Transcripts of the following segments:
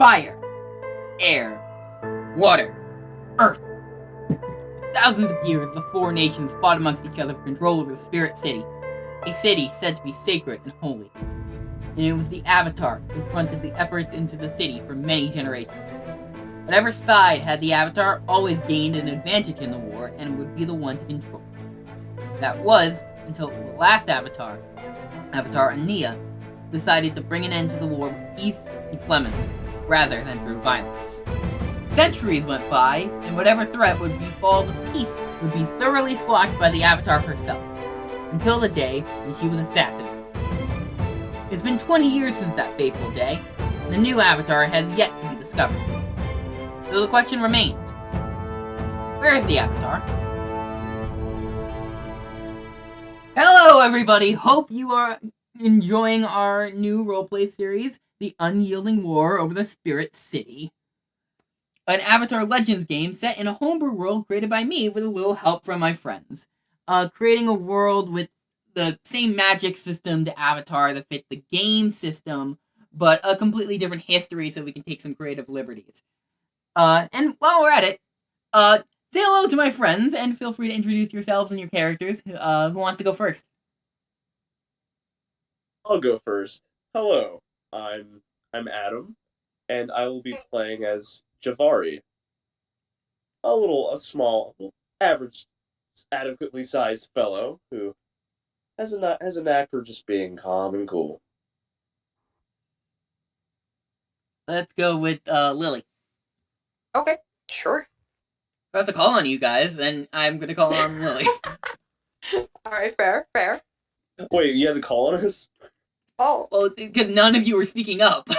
fire, air, water, earth. For thousands of years, the four nations fought amongst each other for control over the Spirit City, a city said to be sacred and holy. And it was the Avatar who fronted the effort into the city for many generations. Whatever side had the Avatar always gained an advantage in the war and would be the one to control. That was until the last Avatar, Avatar Arlia, decided to bring an end to the war with peace and clemency, rather than through violence. Centuries went by, and whatever threat would befall the peace would be thoroughly squashed by the Avatar herself, until the day when she was assassinated. It's been 20 years since that fateful day, and the new Avatar has yet to be discovered. So the question remains, where is the Avatar? Hello everybody, hope you are enjoying our new roleplay series, The Unyielding War over the Spirit City. An Avatar Legends game set in a homebrew world created by me with a little help from my friends. Creating a world with the same magic system to Avatar that fit the game system, but a completely different history so we can take some creative liberties. And while we're at it, say hello to my friends and feel free to introduce yourselves and your characters. Who wants to go first? I'll go first. Hello, I'm Adam, and I will be playing as Givarri, a small, average, adequately sized fellow who has a knack for just being calm and cool. Let's go with Lily. Okay, sure. I have to call on you guys, and I'm gonna call on Lily. Alright, fair. Wait, you had to call on us? Oh. Well, because none of you were speaking up.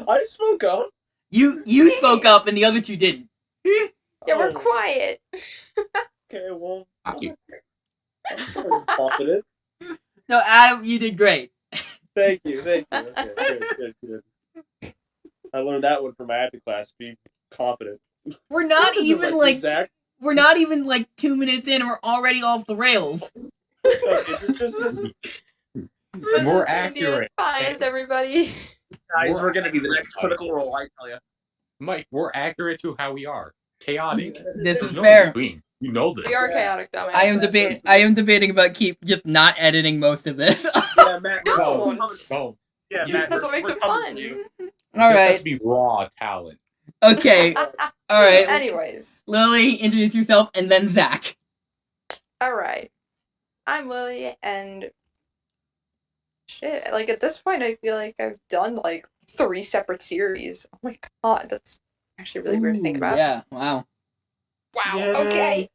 I spoke up. You spoke up, and the other two didn't. Yeah, we're quiet. Okay, well, I'm sort of confident. No, Adam, you did great. Thank you. Okay, good. I learned that one from my acting class. Be confident. We're not even like Zack. we're not even like 2 minutes in, and we're already off the rails. Okay, just more accurate. Finest, everybody. Guys, we're gonna be the next Critical Role, I tell you. Mike, we're accurate to how we are. Chaotic. This There's is no fair. between. You know this. We are chaotic, dumbass. I am debating about keep just not editing most of this. Yeah, Matt. No. No. Yeah, You- Matt. That's what makes we're it coming fun. for you. All This has right. to be raw talent. Okay. All right. Anyways. Lily, introduce yourself, and then Zack. Alright. I'm Lily, and shit, like at this point I feel like I've done like 3 separate series. Oh my god, that's actually really weird to think about. Yeah. Wow. Wow, Yay. okay.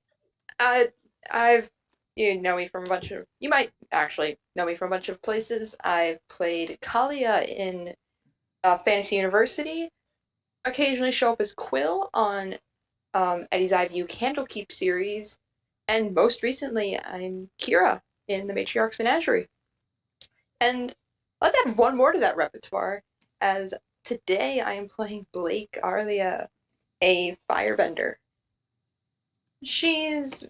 You might actually know me from a bunch of places. I've played Kalia in Fantasy University, occasionally show up as Quill on Eddie's Eye View Candlekeep series, and most recently I'm Kira in the Matriarch's Menagerie. And let's add one more to that repertoire, as today I am playing Blake Arlia, a firebender. She's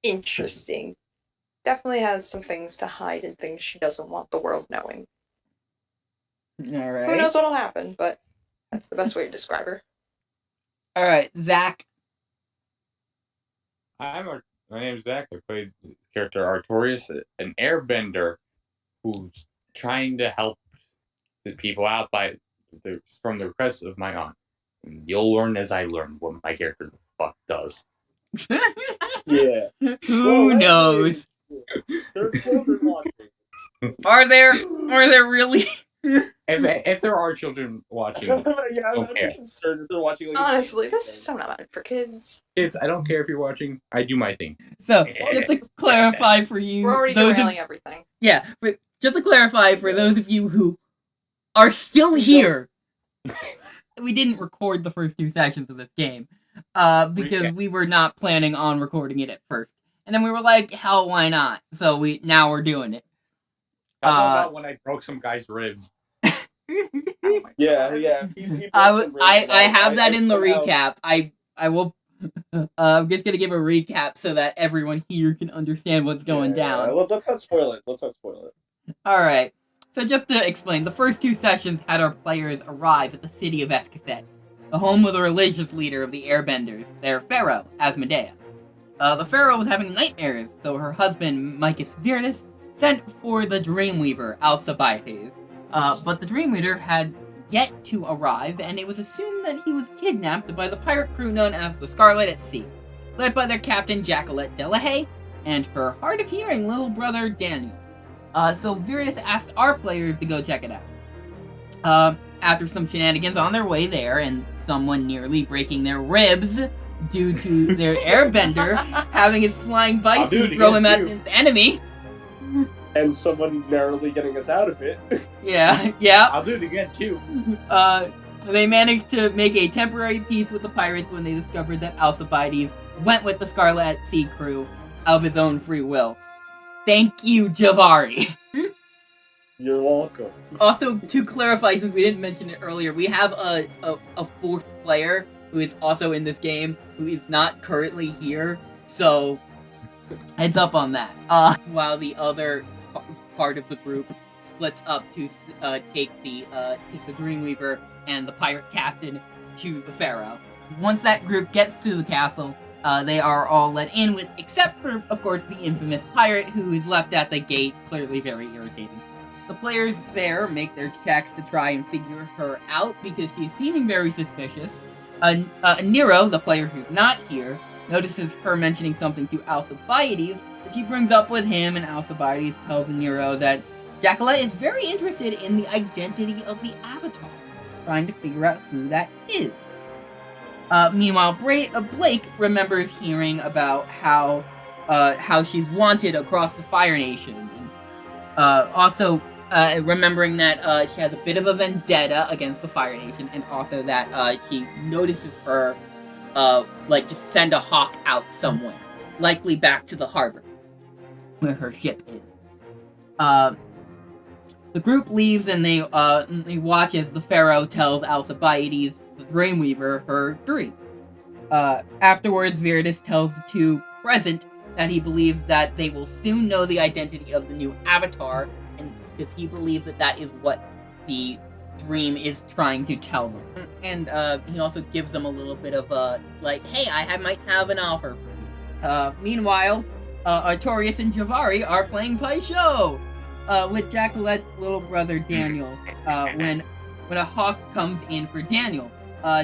interesting. Definitely has some things to hide and things she doesn't want the world knowing. All right. Who knows what'll happen, but that's the best way to describe her. All right, Zack. My name is Zack. I played the character Artorias, an airbender who's trying to help the people out from the requests of my aunt. And you'll learn as I learn what my character the fuck does. Yeah. Who knows? There are children watching. Are there really? If there are children watching, Yeah, Don't I'm care. concerned if they're watching. Like, Honestly, this is so not meant for kids. kids, I don't care if you're watching. I do my thing. So, just to clarify for you, We're already derailing everything. yeah, but just to clarify for those of you who are still here, we didn't record the first 2 sessions of this game, because we were not planning on recording it at first, and then we were like, hell, why not? So now we're doing it. How about when I broke some guy's ribs? Oh my Yeah. God. I have that in the somehow- recap. I will. I'm just gonna give a recap so that everyone here can understand what's going down. Let's not spoil it. All right. So just to explain, the first 2 sessions had our players arrive at the city of Escasset, the home of the religious leader of the Airbenders, their pharaoh, Asmodea. The pharaoh was having nightmares, so her husband, Micus Viridis, sent for the Dreamweaver, Alcibiades. But the Dreamweaver had yet to arrive, and it was assumed that he was kidnapped by the pirate crew known as the Scarlet at Sea, led by their captain Jacqueline Delahaye and her hard-of-hearing little brother Daniel. So Viridis asked our players to go check it out. After some shenanigans on their way there, and someone nearly breaking their ribs due to their airbender having his flying bison throw him at the enemy. And someone narrowly getting us out of it. Yeah. I'll do it again, too. They managed to make a temporary peace with the pirates when they discovered that Alcibiades went with the Scarlet at Sea crew of his own free will. Thank you, Givarri. You're welcome. Also, to clarify, since we didn't mention it earlier, we have a 4th player who is also in this game, who is not currently here, so heads up on that. While the other part of the group splits up to take the Dreamweaver and the pirate captain to the Pharaoh. Once that group gets to the castle, they are all let in, except for, of course, the infamous pirate who is left at the gate, clearly very irritating. The players there make their checks to try and figure her out because she's seeming very suspicious. Nero, the player who's not here, notices her mentioning something to Alcibiades that she brings up with him, and Alcibiades tells Nero that Jacqueline is very interested in the identity of the Avatar, trying to figure out who that is. Meanwhile, Blake remembers hearing about how she's wanted across the Fire Nation. Also, remembering that she has a bit of a vendetta against the Fire Nation, and also that he notices her, just send a hawk out somewhere, likely back to the harbor, where her ship is. The group leaves, and they watch as the Pharaoh tells Alcibiades, the Dreamweaver, her dream. Afterwards, Viridis tells the 2 present that he believes that they will soon know the identity of the new Avatar, and because he believes that is what the dream is trying to tell them. And he also gives them a little bit of hey, I might have an offer for you. Meanwhile, Artorias and Givarri are playing Play Show with Jacquelette's little brother Daniel. When a hawk comes in for Daniel,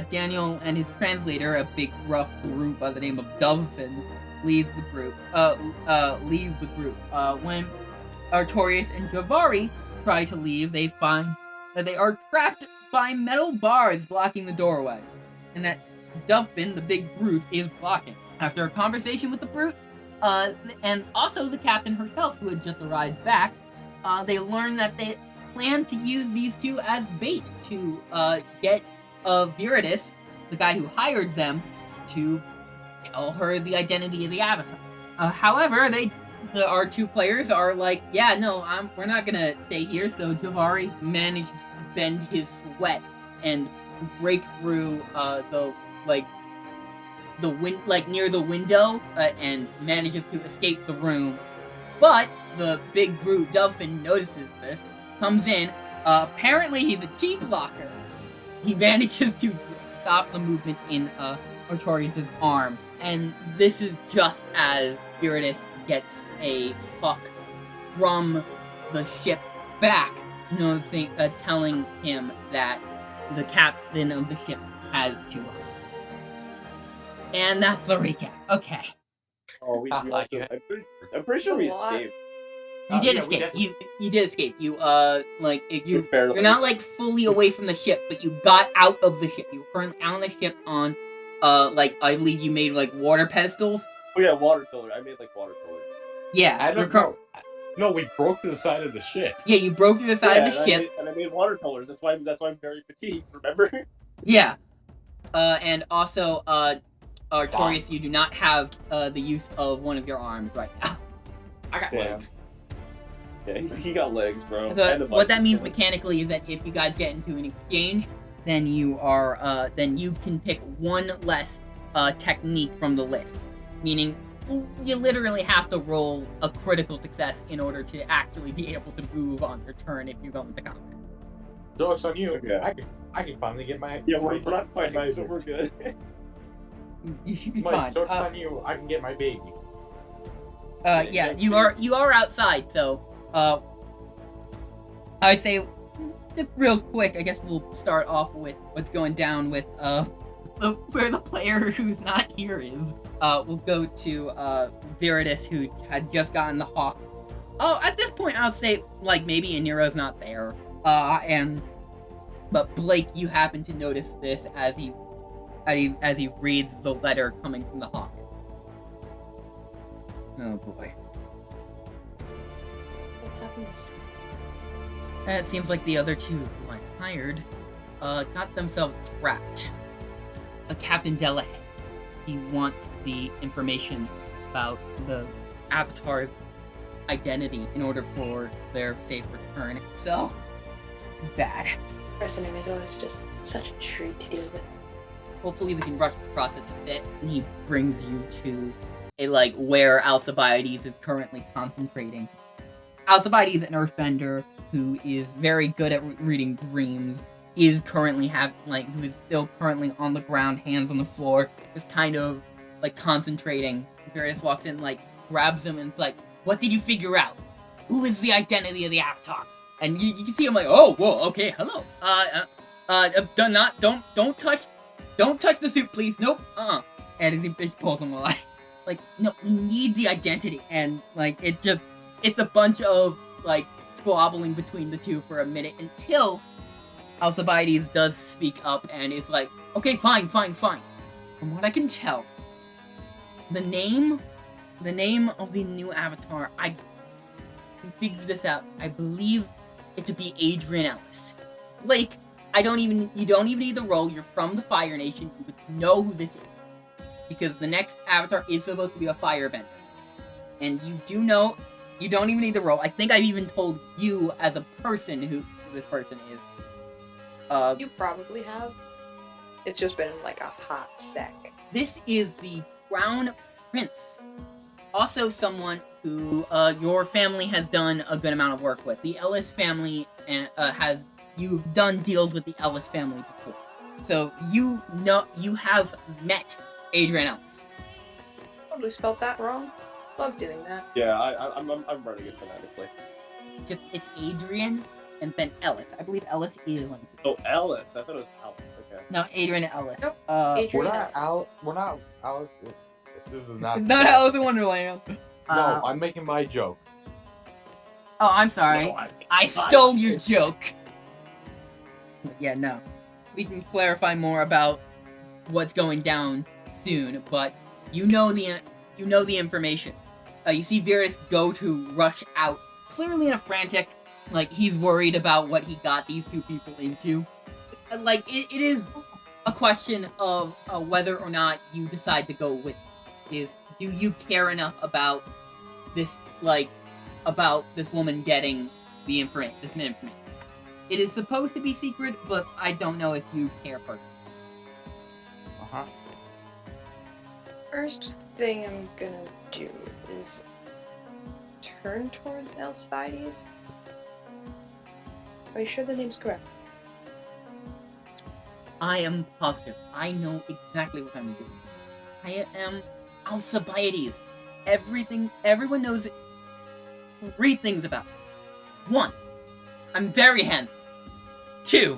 Daniel and his translator, a big rough brute by the name of Dovefin, leaves the group. When Artorias and Givarri try to leave, they find that they are trapped by metal bars blocking the doorway, and that Dovefin, the big brute, is blocking. After a conversation with the brute, and also the captain herself, who had just arrived back, they learn that they plan to use these 2 as bait to get Viridis, the guy who hired them, to tell her the identity of the Avatar. However, our 2 players are like, yeah, no, we're not gonna stay here. So Givarri manages to bend his sweat and break through near the window, and manages to escape the room. But the big brute Dovefin notices this, comes in. Apparently, he's a chi blocker. He manages to stop the movement in Artorias' arm. And this is just as Viridis gets a puck from the ship back, noticing, telling him that the captain of the ship has 2 eyes. And that's the recap. Okay. Oh, we also, I'm pretty sure we escaped. You did escape. You did escape. You're not fully away from the ship, but you got out of the ship. You were currently on the ship on, I believe you made water pedestals. Oh yeah, water pillars. I made water pillars. Yeah, I don't know. No, we broke through the side of the ship. Yeah, you broke through the side of the ship. I made water pillars. That's why I'm very fatigued. Remember? Yeah. And also, Artorias, you do not have the use of one of your arms right now. I got legs. Yeah, he got legs, bro. What that means mechanically is that if you guys get into an exchange, then you can pick 1 less technique from the list. Meaning, you literally have to roll a critical success in order to actually be able to move on your turn if you go into combat. Joke's on you. Okay. I can finally get my. Yeah, we're not fighting, so we're good. You should be Mike, fine. joke's on you. I can get my baby. Yeah, you are outside, so I say just real quick, I guess we'll start off with what's going down with where the player who's not here is. We'll go to Viridis, who had just gotten the hawk. Oh, at this point I'll say like maybe Iniro's not there. But Blake, you happen to notice this as he reads the letter coming from the hawk. Oh boy. What's happening? It seems like the other two who I hired got themselves trapped. Captain Delahaye. He wants the information about the Avatar's identity in order for their safe return. So, it's bad. Person name is always just such a treat to deal with. Hopefully we can rush the process a bit, and he brings you to where Alcibiades is currently concentrating. Alcibiades is an earthbender who is very good at reading dreams, is currently who is still currently on the ground, hands on the floor, just kind of concentrating. Viridis walks in, grabs him, and it's like, what did you figure out? Who is the identity of the Avatar? And you can see him oh, whoa, okay, hello. Don't touch the suit, please. Nope. And as he pulls him away, no, we need the identity. And it's a bunch of squabbling between the two for a minute until Alcibiades does speak up and is like, okay, fine. From what I can tell, the name of the new Avatar, I can figure this out. I believe it to be Adrian Ellis. Blake, you don't even need to roll. You're from the Fire Nation. You would know who this is. Because the next Avatar is supposed to be a firebender. And you don't even need to roll. I think I've even told you as a person who this person is. You probably have. It's just been a hot sec. This is the Crown Prince. Also someone who your family has done a good amount of work with. The Ellis family you've done deals with the Ellis family before. So you have met Adrian Ellis. Probably spelled that wrong. Love doing that. Yeah, I'm running it phonetically. Just it's Adrian and then Ellis. I believe Ellis is. Oh, Ellis. I thought it was Ellis. Okay. No, Adrian Ellis. Nope. We're Adrian not Ellis. Alice. We're not Alice. This is not. Not Alice in Wonderland. No, I'm making my joke. Oh, I'm sorry. No, I stole your joke. Yeah, no. We can clarify more about what's going down soon, but you know the information. You see Viridis go to rush out, clearly in a frantic, he's worried about what he got these two people into. It is a question of whether or not you decide to go with it. Do you care enough about this, about this woman getting this information? It is supposed to be secret, but I don't know if you care personally. Uh-huh. First thing I'm gonna do is turn towards Alcibiades. Are you sure the name's correct? I am positive. I know exactly what I'm doing. I am Alcibiades. Everyone knows it. 3 things about me. 1, I'm very handsome. 2,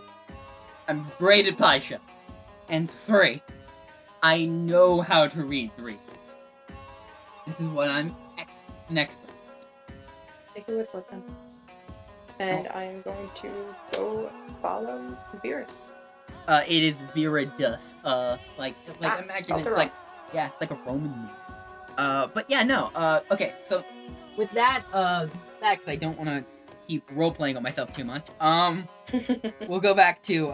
I'm great at Paisha. And 3, I know how to read dreams. This is what I'm an expert. Take your word for it then. And I'm going to go follow Viridis. It is Viridus. Imagine it's spelled wrong. like a Roman name. But yeah, no. Okay, so with that, because I don't want to keep role playing on myself too much. We'll go back to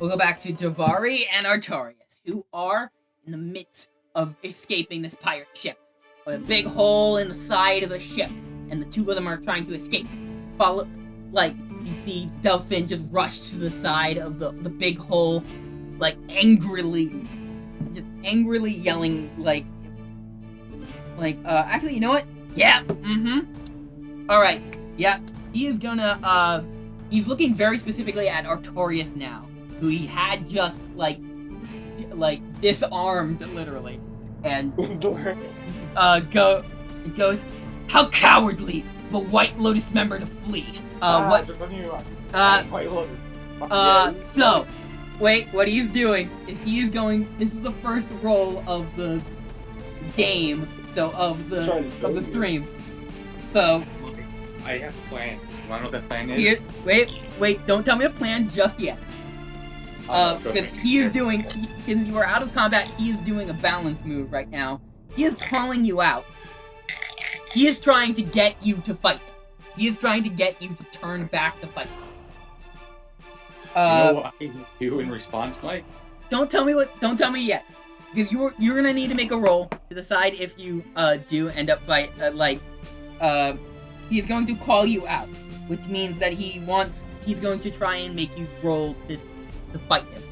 Givarri and Artorias, who are in the midst of escaping this pirate ship. With a big hole in the side of the ship, and the 2 of them are trying to escape. You see Delphin just rush to the side of the big hole, angrily yelling, Actually, you know what? Yeah, Alright, yeah, he is gonna, he's looking very specifically at Artorias now, who he had just, disarmed, literally, and, goes, how cowardly of a White Lotus member to flee. So, wait, what he's doing is this is the first roll of the game, so of the stream. So, I have a plan. You wanna know what the plan is? Wait, don't tell me a plan just yet. Because because you are out of combat, he is doing a balance move right now. He is calling you out. He is trying to get you to fight him. He is trying to get you to turn back to fight him. You know what I do in response, Mike? Don't tell me yet. Because you're gonna need to make a roll to decide if you do end up he's going to call you out, which means that he's going to try and make you roll this to fight him.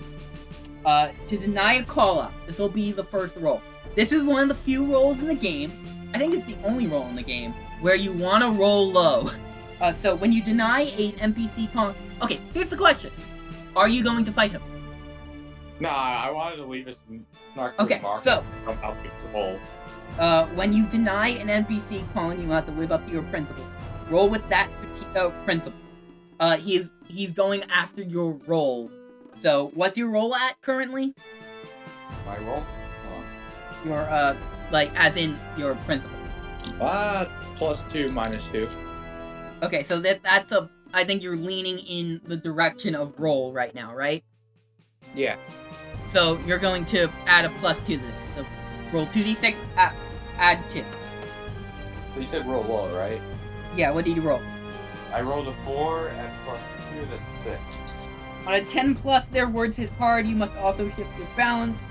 To deny a call out, this will be the first roll. This is one of the few rolls in the game, I think it's the only roll in the game, where you want to roll low. So when you deny an NPC call, okay, here's the question. Are you going to fight him? Nah, I wanted to leave us. Okay, so I'll pick the hole. when you deny an NPC calling you out to live up to your principle, roll with that principle. He's going after your roll. So what's your roll at currently? My roll? Your as in your principle. +2, -2. Okay, so that's I think you're leaning in the direction of roll right now, right? Yeah. So you're going to add a +2 to this. So roll 2d6, add 2. So you said roll low, right? Yeah, what did you roll? I rolled a 4 and +2, that's 6. On a 10+, their words hit hard. You must also shift your balance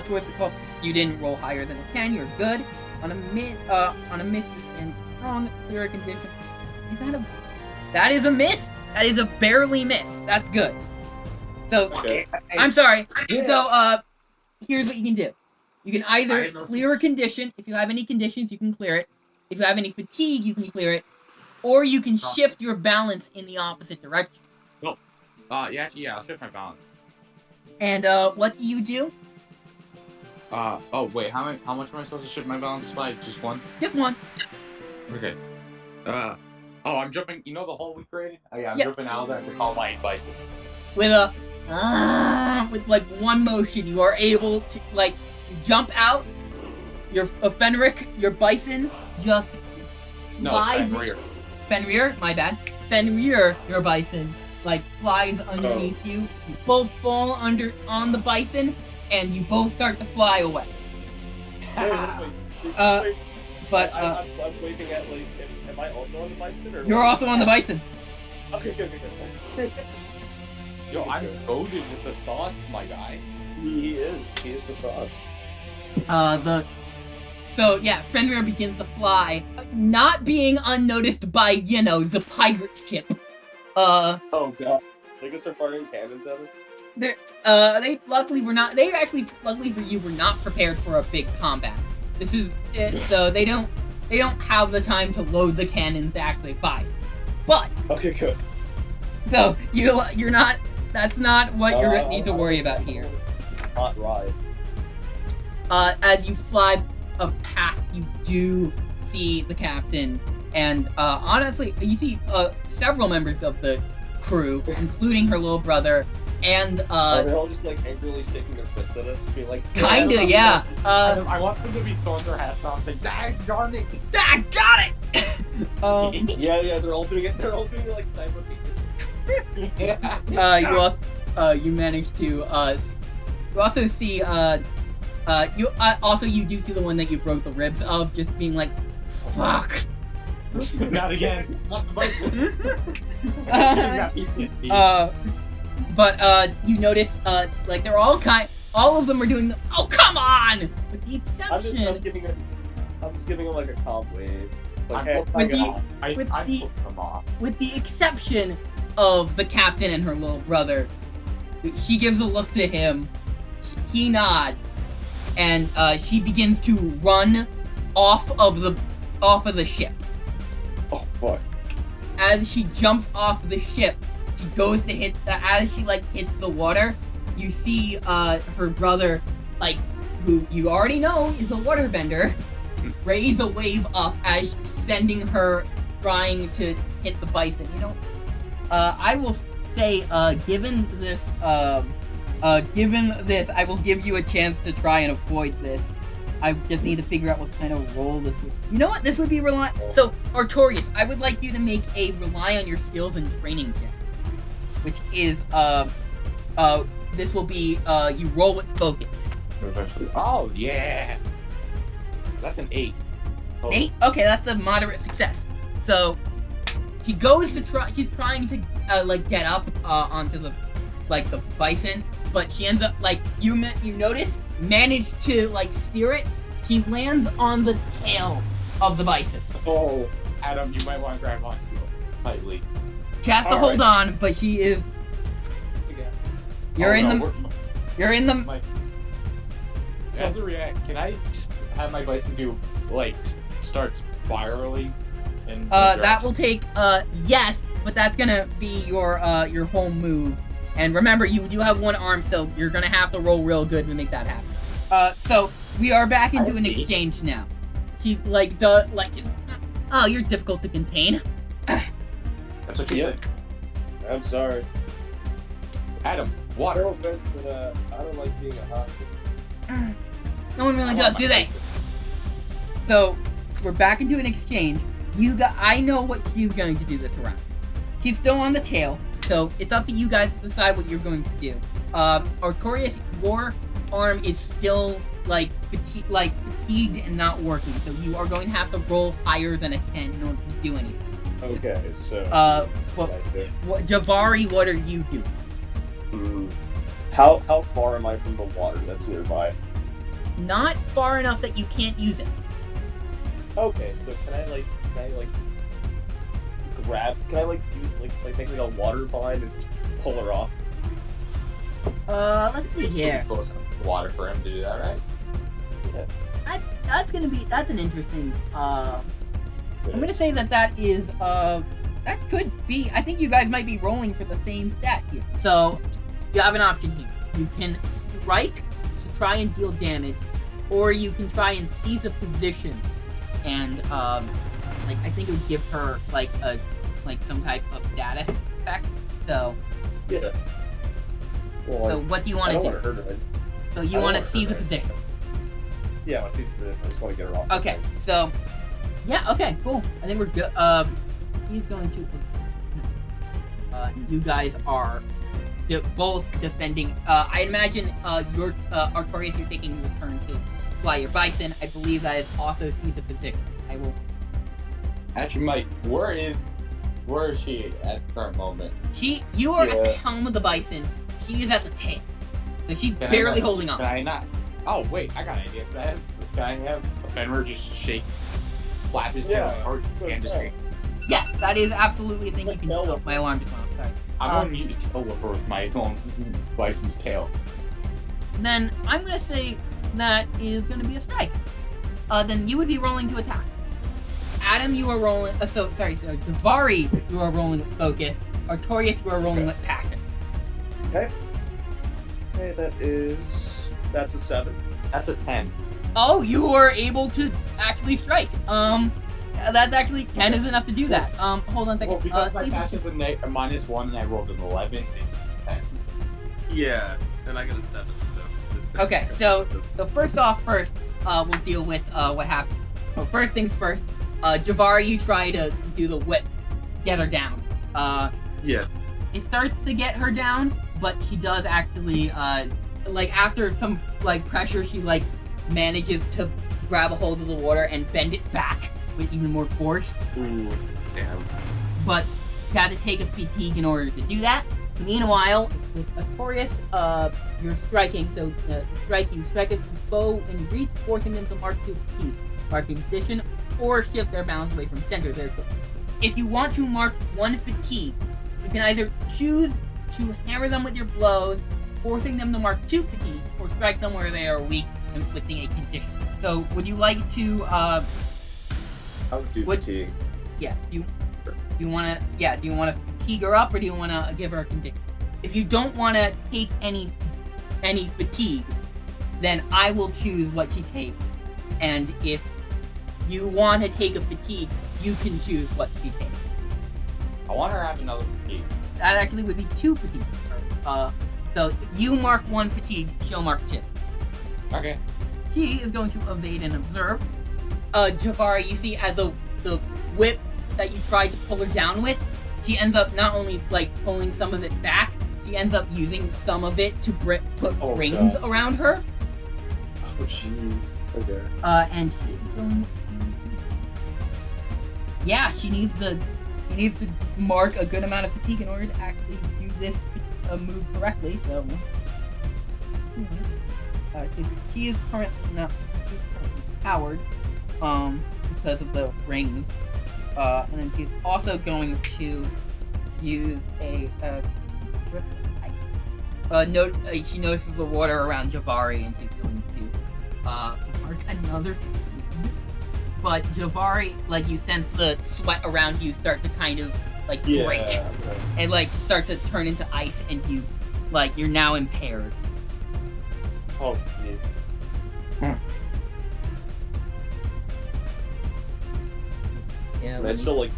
towards the call. You didn't roll higher than a 10. You're good. On a miss and strong clear condition. That is a miss. That is a barely miss. That's good. So Okay. I'm sorry. So here's what you can do. You can either clear a condition. If you have any conditions, you can clear it. If you have any fatigue, you can clear it. Or you can shift your balance in the opposite direction. Yeah, I'll shift my balance. And what do you do? Oh wait, how much am I supposed to shift my balance by? Just one? Just one. Okay. I'm jumping. You know the whole week raid? I'm jumping out of that to call my bison. With one motion, you are able to jump out. Your Fenric, your bison, just flies. Fenrir. Fenrir, my bad. Fenrir, your bison, flies underneath you. You both fall on the bison, and you both start to fly away. Wait. But I'm waving at am I also on the bison? Or you're also on the bison. Okay, good. Yo, I'm goated with the sauce, my guy. He is the sauce. So yeah, Fenrir begins to fly, not being unnoticed by, the pirate ship. Oh god. They can start firing cannons at us? They luckily for you, were not prepared for a big combat. This is it, so they don't have the time to load the cannons to actually fire. But okay, good. So you're not. That's not what you need to worry about here. Hot ride. As you fly past, you do see the captain, and honestly, you see several members of the crew, including her little brother, and they're all just angrily shaking their fist at us, being like, kinda, yeah. I want them to be throwing their hats off, saying, "Dag darn it! Dag got it!" Yeah, they're all doing it. They're all doing it like simultaneously. You manage to you also see you do see the one that you broke the ribs of, just being like, fuck. Not again. Not the bison. But you notice they're all of them are doing the, oh come on, with the exception I'm just giving them a calm wave. With the exception of the captain and her little brother. She gives a look to him, he nods, and she begins to run off of the ship. Oh fuck. As she jumps off the ship, she goes to hit. As she hits the water, you see her brother, who you already know is a waterbender, raise a wave up as sending her trying to hit the bison. I will say, given this, I will give you a chance to try and avoid this. I just need to figure out what kind of role this would. You know what? This would be So, Artorias, I would like you to make a rely on your skills and training check, which is this will be you roll with focus. Oh yeah, that's an 8. 8? Okay, that's a moderate success. So he goes to try. He's trying to get up onto the bison, but she ends up you notice managed to steer it. She lands on the tail of the bison. Oh, Adam, you might want to grab onto it tightly. She has to hold on, but she is. You're in the. As a react, can I have my bison do start spiraling? That will take yes, but that's gonna be your home move. And remember, you do have one arm, so you're gonna have to roll real good to make that happen. So we are back into an exchange now. He oh, you're difficult to contain. That's what you said. I'm sorry. Adam, water. No offense, but I don't like being a hostage. No one really does, do they? So we're back into an exchange. I know what she's going to do this round. She's still on the tail, so it's up to you guys to decide what you're going to do. Artorias, your arm is still fatigued and not working, so you are going to have to roll higher than a 10 in order to do anything. Okay, so Givarri, what are you doing? How far am I from the water that's nearby? Not far enough that you can't use it. Okay, so can I grab? Can I make a water vine and just pull her off? Let's see here. Close enough to water for him to do that, right? Yeah. That's an interesting. I'm gonna say that is that could be. I think you guys might be rolling for the same stat here. So you have an option here. You can strike to try and deal damage, or you can try and seize a position, and I think it would give her some type of status effect. So yeah. Well, so what do you want to do? Hurt her. So you want to seize a position. Yeah, I want to seize a position. I just want to get her off. Okay, so yeah, okay, cool. I think we're good. He's going to. You guys are both defending. I imagine your Artorias, you're taking your turn to fly your bison. I believe that is also seize a position. I will. Actually, Mike, where is she at the current moment? You are at the helm of the bison. She is at the tail, so she's barely holding on. Can I not? Oh wait, I got an idea. Can I have a Fenrir just shake, flap his tail as hard as he can to shake? Yes, that is absolutely a thing you can do. Oh, my alarm just went off. Sorry. I'm going to use a tail whipper with my own bison's tail. Then I'm going to say that is going to be a strike. Then you would be rolling to attack. Adam, you are rolling. Givarri, you are rolling with focus. Artorias, you are rolling with passion. Okay. Okay, that's a 7. That's a 10. Oh, you were able to actually strike. That's actually 10 is enough to do that. Hold on a second. Well, because my passion's a -1 and I rolled an 11. 10. Yeah, and I got a 7. So. Okay, so first, we'll deal with what happened. Well, first things first. Givarri, you try to do the whip, get her down. Yeah. It starts to get her down, but she does actually, after some pressure, she manages to grab a hold of the water and bend it back with even more force. Ooh, damn. But you had to take a fatigue in order to do that. Meanwhile, with Artorias, you're striking, so you strike with his bow and reach, forcing them to mark 2 fatigue, marking position, or shift their balance away from center. If you want to mark 1 fatigue, you can either choose to hammer them with your blows, forcing them to mark 2 fatigue, or strike them where they are weak, inflicting a condition. So, would you like to, I would do fatigue. yeah, do you wanna fatigue her up, or do you wanna give her a condition? If you don't wanna take any fatigue, then I will choose what she takes. And if you want to take a fatigue, you can choose what she takes. I want her to have another fatigue. That actually would be 2 fatigue. So you mark 1 fatigue, she'll mark 2. Okay. He is going to evade and observe. Givarri, you see as the whip that you tried to pull her down with, she ends up not only like pulling some of it back, she ends up using some of it to put rings around her. Oh jeez. Okay. And she is going. Yeah, she needs to mark a good amount of fatigue in order to actually do this move correctly. So, she is currently powered, because of the rings. And then she's also going to use a she notices the water around Givarri, and she's going to mark another. But Givarri, like, you sense the sweat around you start to kind of like break and like start to turn into ice, and you're now impaired. Oh jeez. Yeah. Can I still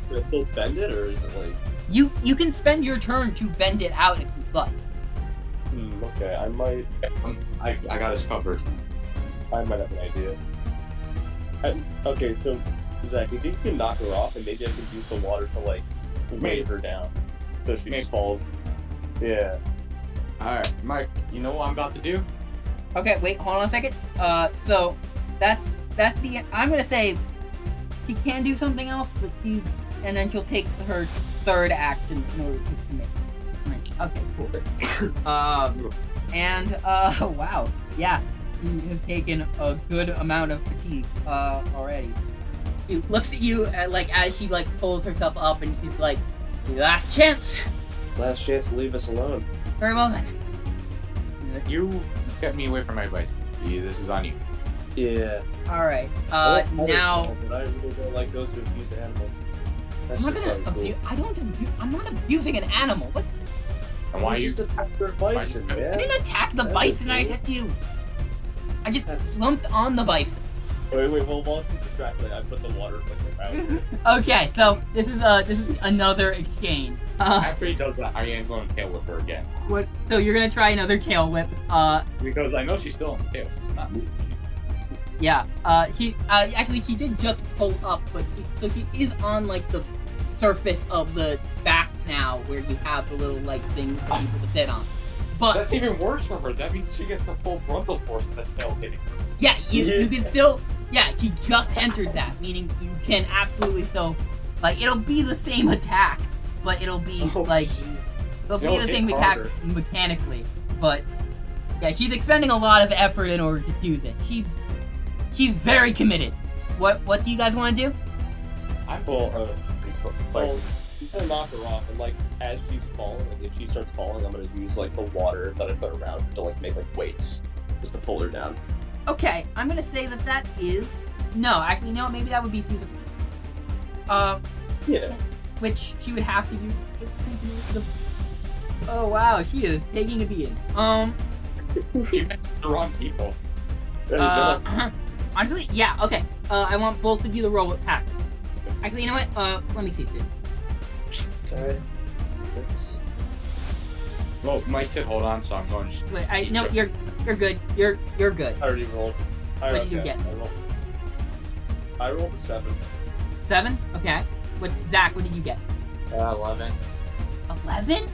bend it, or is it like? You can spend your turn to bend it out if you'd like. Okay, I might. I got us covered. I might have an idea. Okay, so Zach, you think you can knock her off, and maybe I can use the water to like weight her down, so she just falls. Yeah. All right, Mike. You know what I'm about to do? Okay, wait, hold on a second. So that's the. I'm gonna say she can do something else, but and then she'll take her 3rd action in order to commit. Okay, cool. Wow, yeah, you have taken a good amount of fatigue already. She looks at you as she pulls herself up, and she's like, "Last chance." Last chance to leave us alone. Very well then. You kept me away from my advice. This is on you. Yeah. All right. Now. But I really don't like those who abuse animals. That's I'm not just gonna not cool. I'm not abusing an animal. What? And why you just attacked their bison, I man? didn't attack the bison. I just That's- lumped on the bison. Wait, well, while she's distracted, I put the water around. Okay, so this is another exchange. After he does that, I am going to tail whip her again. What? So you're gonna try another tail whip. Because I know she's still on the tail. She's not moving. Yeah. She did just pull up, but she is on the surface of the back now, where you have the little thing for people to sit on. But that's even worse for her. That means she gets the full frontal force of the tail hitting her. yeah, you can still. Yeah, she just entered that, meaning you can absolutely still. It'll be the same attack, but it'll be it'll be the same attack mechanically. But yeah, she's expending a lot of effort in order to do this. She's very committed. What do you guys want to do? Well, he's gonna knock her off, and as she's falling, if she starts falling, I'm gonna use the water that I put around her to make weights, just to pull her down. Okay, I'm gonna say that is no. Actually, no. Maybe that would be Caesar. Yeah. Which she would have to use. Oh wow, she is taking a beating. She met the wrong people. Honestly, yeah. Okay. I want both of you to roll with pack. Actually, you know what? Let me see, Sid. Alright. Well, Mike said hold on, so I'm going. Wait, no, you're good. You're good. I already rolled. What did you get? I rolled a 7. 7? Okay. Zach? What did you get? 11. 11?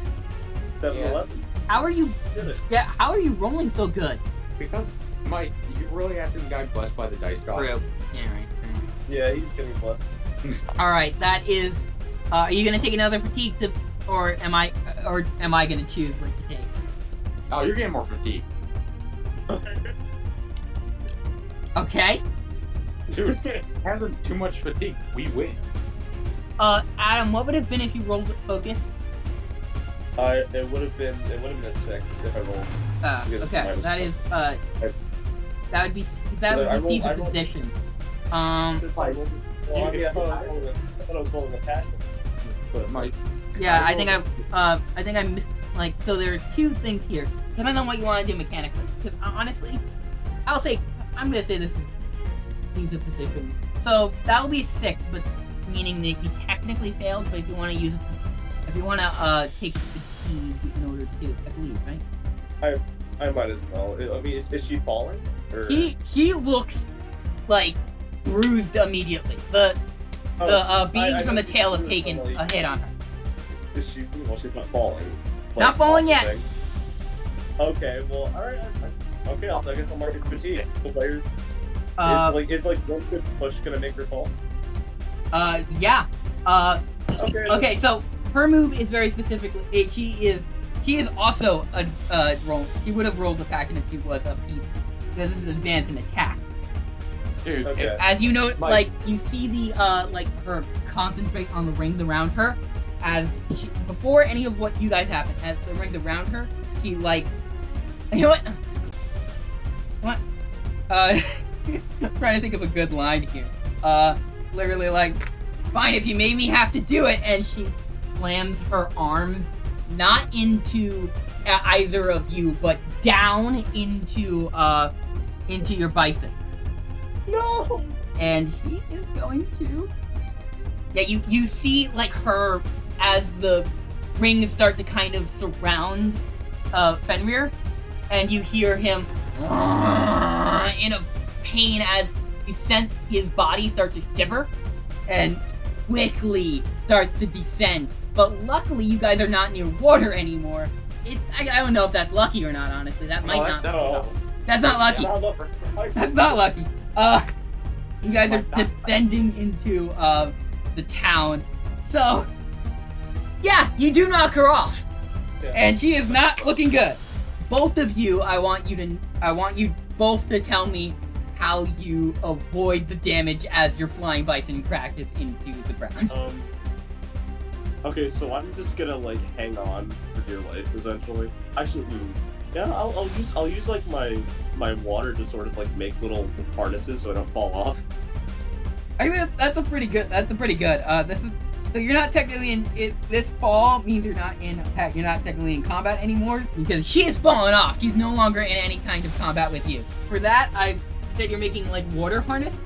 7-11. How are you? Did it? Yeah. How are you rolling so good? Because Mike, you really asking the guy blessed by the dice god. True. Yeah. Right. Yeah, he's getting blessed. All right. That is. Are you gonna take another fatigue or am I gonna choose what he takes? Oh, you're getting more fatigue. Okay. Dude, hasn't too much fatigue. We win. Adam, what would it have been if you rolled with focus? It would have been a 6 if I rolled. Okay. That is That would be seize a position. Well, I mean, I thought I was rolling a passion. But Yeah, I think I missed. Like, so there are two things here. Depending on what you want to do mechanically. Because honestly, I'm gonna say this is seize a position. So that'll be 6, but meaning that you technically failed. But if you want to use, if you want to take fatigue in order to, I believe, right? I might as well. I mean, is she falling? Or... She looks like bruised immediately. The beatings from the tail have taken a hit on her. Is she? Well, she's not falling. Not falling yet. Thing. Okay. Well, all right. Okay. I guess I'll mark it fatigue. Is one good push gonna make her fall? Yeah. Okay. So her move is very specifically. She is also a roll. She would have rolled a passion if she was a piece. Because this is advance and attack. Dude, Okay. As you know, like you see the her concentrate on the rings around her. As she, before any of what you guys happen, as the rings around her, she like, you know what? I'm trying to think of a good line here. Literally like, fine, if you made me have to do it, and she slams her arms not into either of you, but down into your bicep. No. And she is going to. Yeah, you see like her as the rings start to kind of surround Fenrir, and you hear him in a pain as you sense his body start to shiver and quickly starts to descend. But luckily, you guys are not near water anymore. I don't know if that's lucky or not. Honestly, that might not. That's not lucky. That's not lucky. You guys are descending into the town. So, yeah, you do knock her off, and she is not looking good. Both of you, I want you both to tell me how you avoid the damage as your flying bison crashes into the ground. Okay, so I'm just gonna like hang on for dear life, essentially. Actually, yeah, I'll use like my water to sort of like make little harnesses so I don't fall off. I think that's a pretty good. So you're not technically in it. This fall means you're not in attack. You're not technically in combat anymore because she has fallen off. She's no longer in any kind of combat with you. For that, I said you're making like water harness.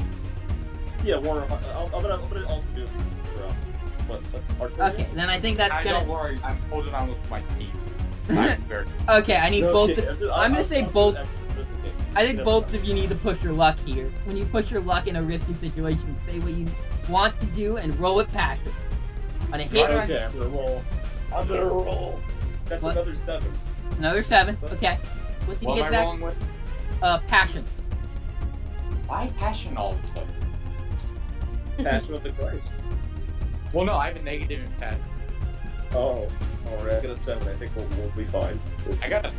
Yeah, water. I'm gonna also do it for Artorias. Okay, then I think that's gonna. Don't worry, I'm holding on with my teeth. Okay, I need both. Okay, I'm gonna say both. Okay. I think both of you need to push your luck here. When you push your luck in a risky situation, say what you want to do and roll it past it. On a hit, Okay, I'm gonna roll. That's What? another 7. Another 7. Okay. What did you What get, am I Zack? wrong with? Passion. Why passion all of a sudden? Passion of the Christ. Well, no, I have a negative in passion. Oh, alright. I got a 7. I think we'll be fine. I got a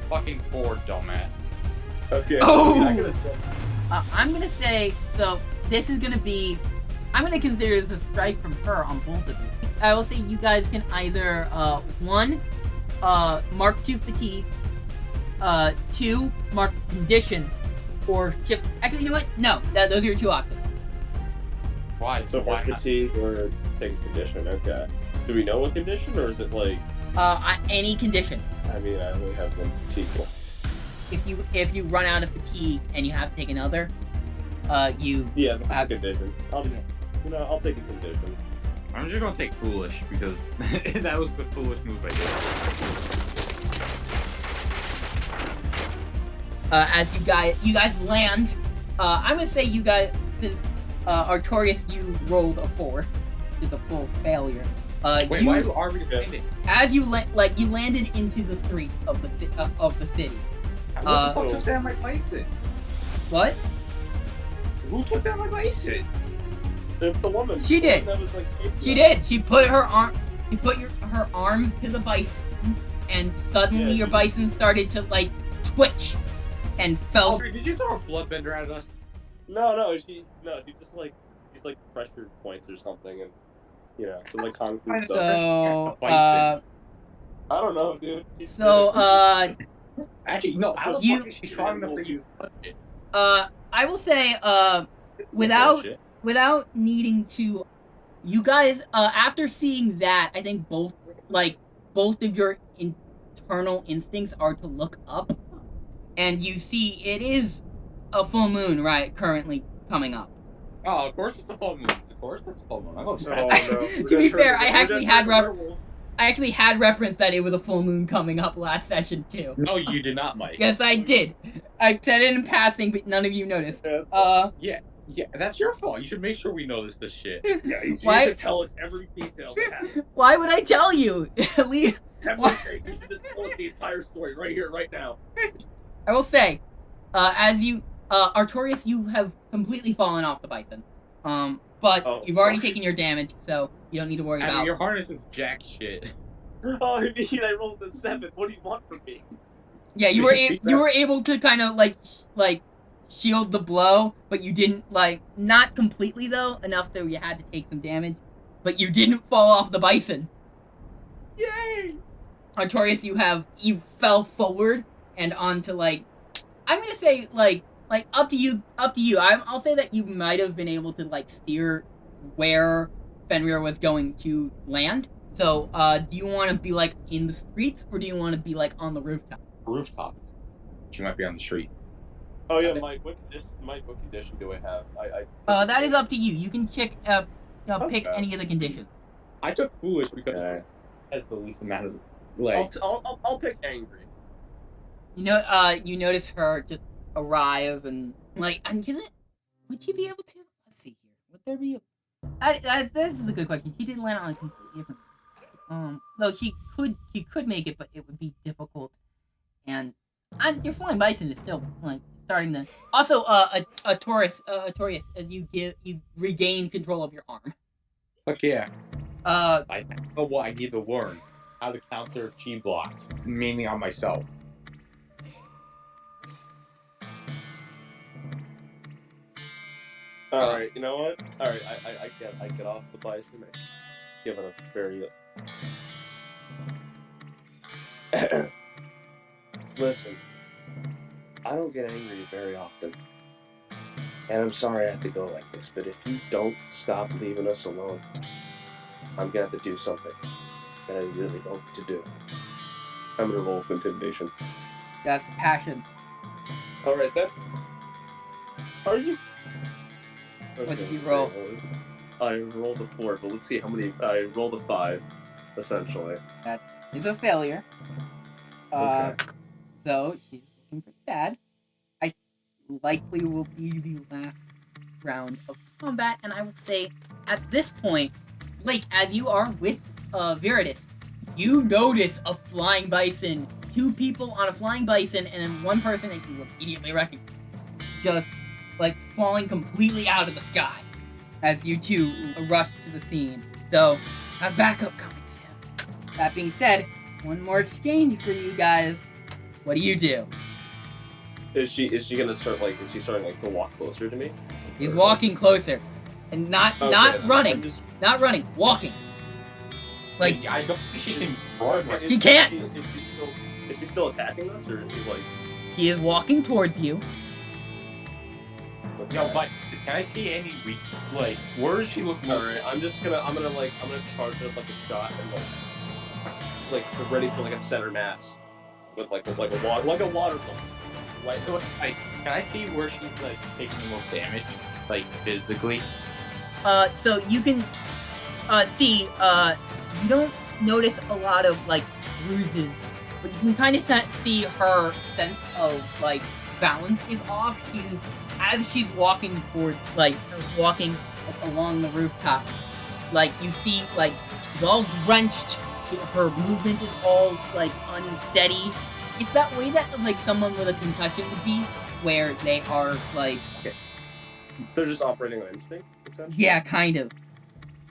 fucking 4, dumbass. Okay. Oh! I got a 7. I'm gonna say, so this is gonna be, I'm gonna consider this a strike from her on both of you. I will say you guys can either, 1, mark 2 fatigue, 2, mark condition, or shift. Actually, you know what? No, those are your 2 options. Why? So Why for fatigue or take a condition, okay. Do we know what condition, or is it like... Any condition. I mean, I only have 1 fatigue. If you run out of fatigue and you have to take another, you... Yeah, that's a condition. I'll take a condition. I'm just gonna take foolish because that was the foolish move I did. As you guys land, I'm gonna say you guys, since Artorias, you rolled a 4, did the full failure. Wait, why are you already landing? As you you landed into the streets of the city. What the fuck took down my bison? What? Who took down my bison? The woman. She did. That was like... She did. She put her her arms to the bison, and suddenly your bison started to like twitch, and fell. Audrey, did you throw a bloodbender at us? No, she just like pressure points or something, and some like concrete stuff. So I don't know, dude. So Actually, no. How the You- fuck is she strong enough for you to touch it? I will say, It's bullshit. without needing to, you guys, after seeing that, I think both of your internal instincts are to look up, and you see it is a full moon, right, currently coming up. Oh, of course it's the full moon. Of course it's the full moon. I'm gonna Oh, no. To be fair, I actually had werewolf. reference that it was a full moon coming up last session too. No, you did not, Mike. Yes, I did. I said it in passing, but none of you noticed. Yeah. Yeah, that's your fault. You should make sure we notice this shit. Yeah, you Why- should tell us every detail that happened. Why would I tell you? At least Everything. You should just tell us the entire story right here, right now. I will say, as you, Artorias, you have completely fallen off the bison. But you've already taken your damage, so you don't need to worry I mean, about. your harness is jack shit. Oh, I mean, I rolled a 7. What do you want from me? Yeah, you were able to kind of like shield the blow, but you didn't not completely though, enough that you had to take some damage. But you didn't fall off the bison. Yay! Artorias, you fell forward and onto I'm gonna say up to you. I'll say that you might have been able to steer where Fenrir was going to land. So, do you want to be in the streets or do you want to be on the rooftop? Rooftop. She might be on the street. Oh yeah, Okay. Mike. What condition do I have? That is up to you. You can pick Okay. any of the conditions. I took foolish because Okay. it has the least amount of legs. I'll pick angry. You notice her just arrive and would she be able to? Let's see here. Would there be? This is a good question. She didn't land on a completely different. No, she could make it, but it would be difficult. And your flying bison is still starting to. Also, Artorias, you regain control of your arm. Fuck yeah. I know what I need to learn. How to counter chi blocks, mainly on myself. All right, you know what? All right, I get off the bison. I just give it a very. Listen, I don't get angry very often, and I'm sorry I have to go like this. But if you don't stop leaving us alone, I'm gonna have to do something that I really don't want to do. I'm gonna roll with intimidation. That's passion. All right, then. Are you? What did you let's roll? see. I rolled a 4, but let's see how many. I rolled a 5, essentially. It's a failure. Okay. So she's looking pretty bad. I likely will be the last round of combat, and I will say at this point, Blake, as you are with Viridis, you notice a flying bison, 2 people on a flying bison, and then 1 person that you immediately recognize, just falling completely out of the sky as you 2 rush to the scene. So have backup coming soon. That being said, one more exchange for you guys. What do you do? Is she gonna start is she starting to walk closer to me? He's walking closer, and not running, I'm just, not running, walking. I don't think she can run. She can't. Is she still attacking us, or is she She is walking towards you. Yo, Mike, can I see any weaks? Where does she look most? All right, I'm gonna charge it up a shot and get ready for a center mass with a water ball. Can I see where she's taking the most damage, physically? So you can see you don't notice a lot of bruises, but you can kind of see her sense of balance is off. As she's walking towards walking along the rooftop, you see she's all drenched. Her movement is all unsteady. It's that way that someone with a concussion would be, where they are Okay. They're just operating on instinct, essentially. yeah, kind of.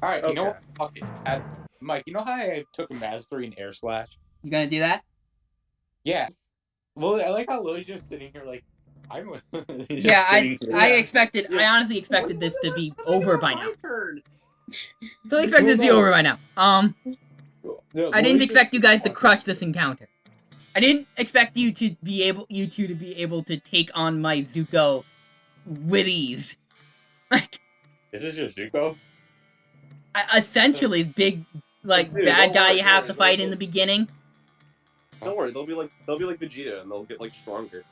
All right, you know Okay. what? Fuck it. Mike, you know how I took a mastery in air slash? You gonna do that? Yeah. Well, I like how Lily's just sitting here I'm. just Yeah, sitting here. I honestly expected this to be over by now. My turn. So I expect this to be over by now. No, I didn't Lily's expect just- you guys to crush this encounter. I didn't expect you two to be able to take on my Zuko with ease. Like, Is this your Zuko? essentially, big, like, Dude, bad don't guy worry, you have don't to worry, fight in the beginning. Don't worry, they'll be like Vegeta, and they'll get like stronger.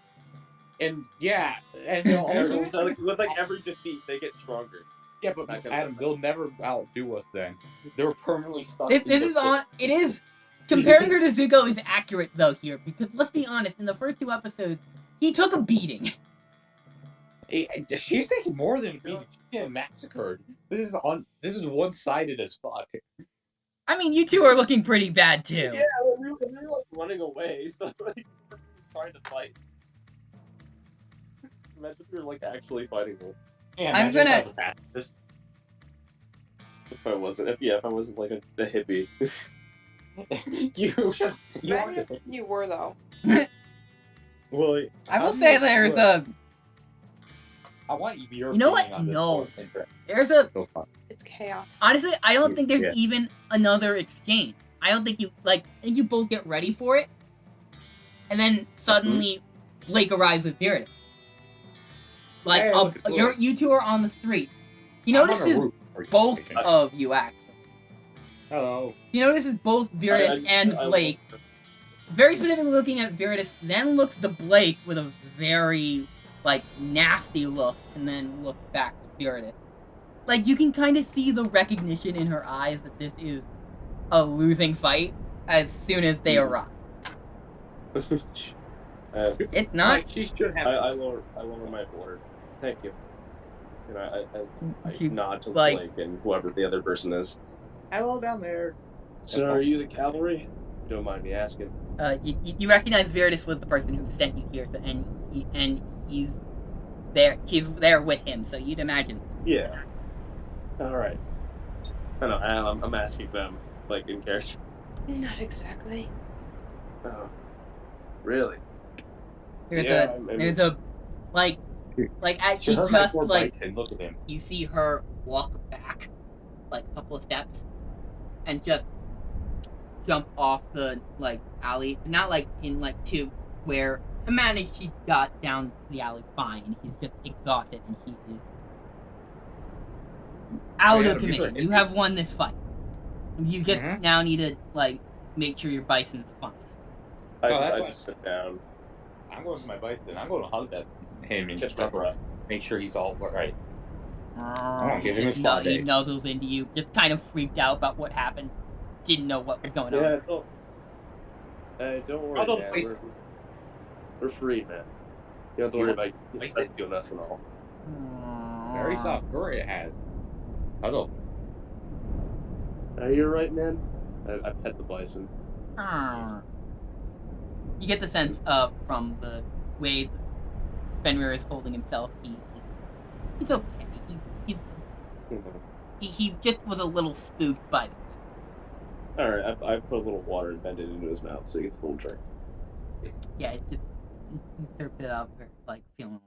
And yeah, and they'll also With like every defeat, they get stronger. yeah, but That kind of Adam, stuff. they'll never outdo us. Then they were permanently stuck. It is comparing her to Zuko is accurate though here, because let's be honest, in the first 2 episodes, he took a beating. She's taking more than a beating. She's getting massacred. This is one-sided as fuck. I mean, you two are looking pretty bad too. Yeah, we were like running away, so like trying to fight. Imagine if we were like actually fighting them. Yeah, I'm imagine gonna- if I was a pacifist. If I wasn't like a hippie. Imagine if you were, though. Well, I will say there's a I want your You know what? opinion on this No. more interest. there's a So far. It's chaos. honestly, I don't think there's Yeah. even another exchange. I don't think I think you both get ready for it, and then suddenly Blake arrives with Viridis. Like, Hey, look at Blake. you two are on the street. He I'm on a notices roof for you. both of you actually. Hello. He notices both Viridis and Blake. Very specifically looking at Viridis, then looks to Blake with a very, like, nasty look, and then looks back to Viridis. Like, you can kind of see the recognition in her eyes that this is a losing fight as soon as they arrive. It's not. Like, she should have. I lower my order. Thank you. And I She- nod to like- Blake and whoever the other person is. Hello down there. So are you the cavalry? Don't mind me asking. You recognize Viridis was the person who sent you here, so, and he's there. She's there with him, so you'd imagine. Yeah. All right. I know. I'm asking them, like in character. Not exactly. Oh, really? There's Yeah, a I mean- there's a like as she Her high just four like bites and look at him. you see her walk back like a couple of steps and just jump off the like alley, not like in like to where Amanda she got down to the alley fine. He's just exhausted and he is out Yeah, of people are commission. You iffy. have won this fight. You just Mhm. now need to like make sure your bison's fine. I No, just, that's I fine. just sit down. I'm going to my bike then. I'm going to hug him and Catch my breath. make sure he's all right. won't give him his He spot he day. nuzzles into you, just kind of freaked out about what happened. Didn't know what was going Yeah, on. it's all. Don't worry, Although the man. place- We're free, man. You don't have to worry about Place- rescuing us and all. Very soft fur it has. Hello. Are you alright, man? I pet the bison. You get the sense from the way Fenrir is holding himself, he's okay. He just was a little spooked by the Alright, I put a little water and bend it into his mouth so he gets a little drink. yeah, it just he serves it up like feeling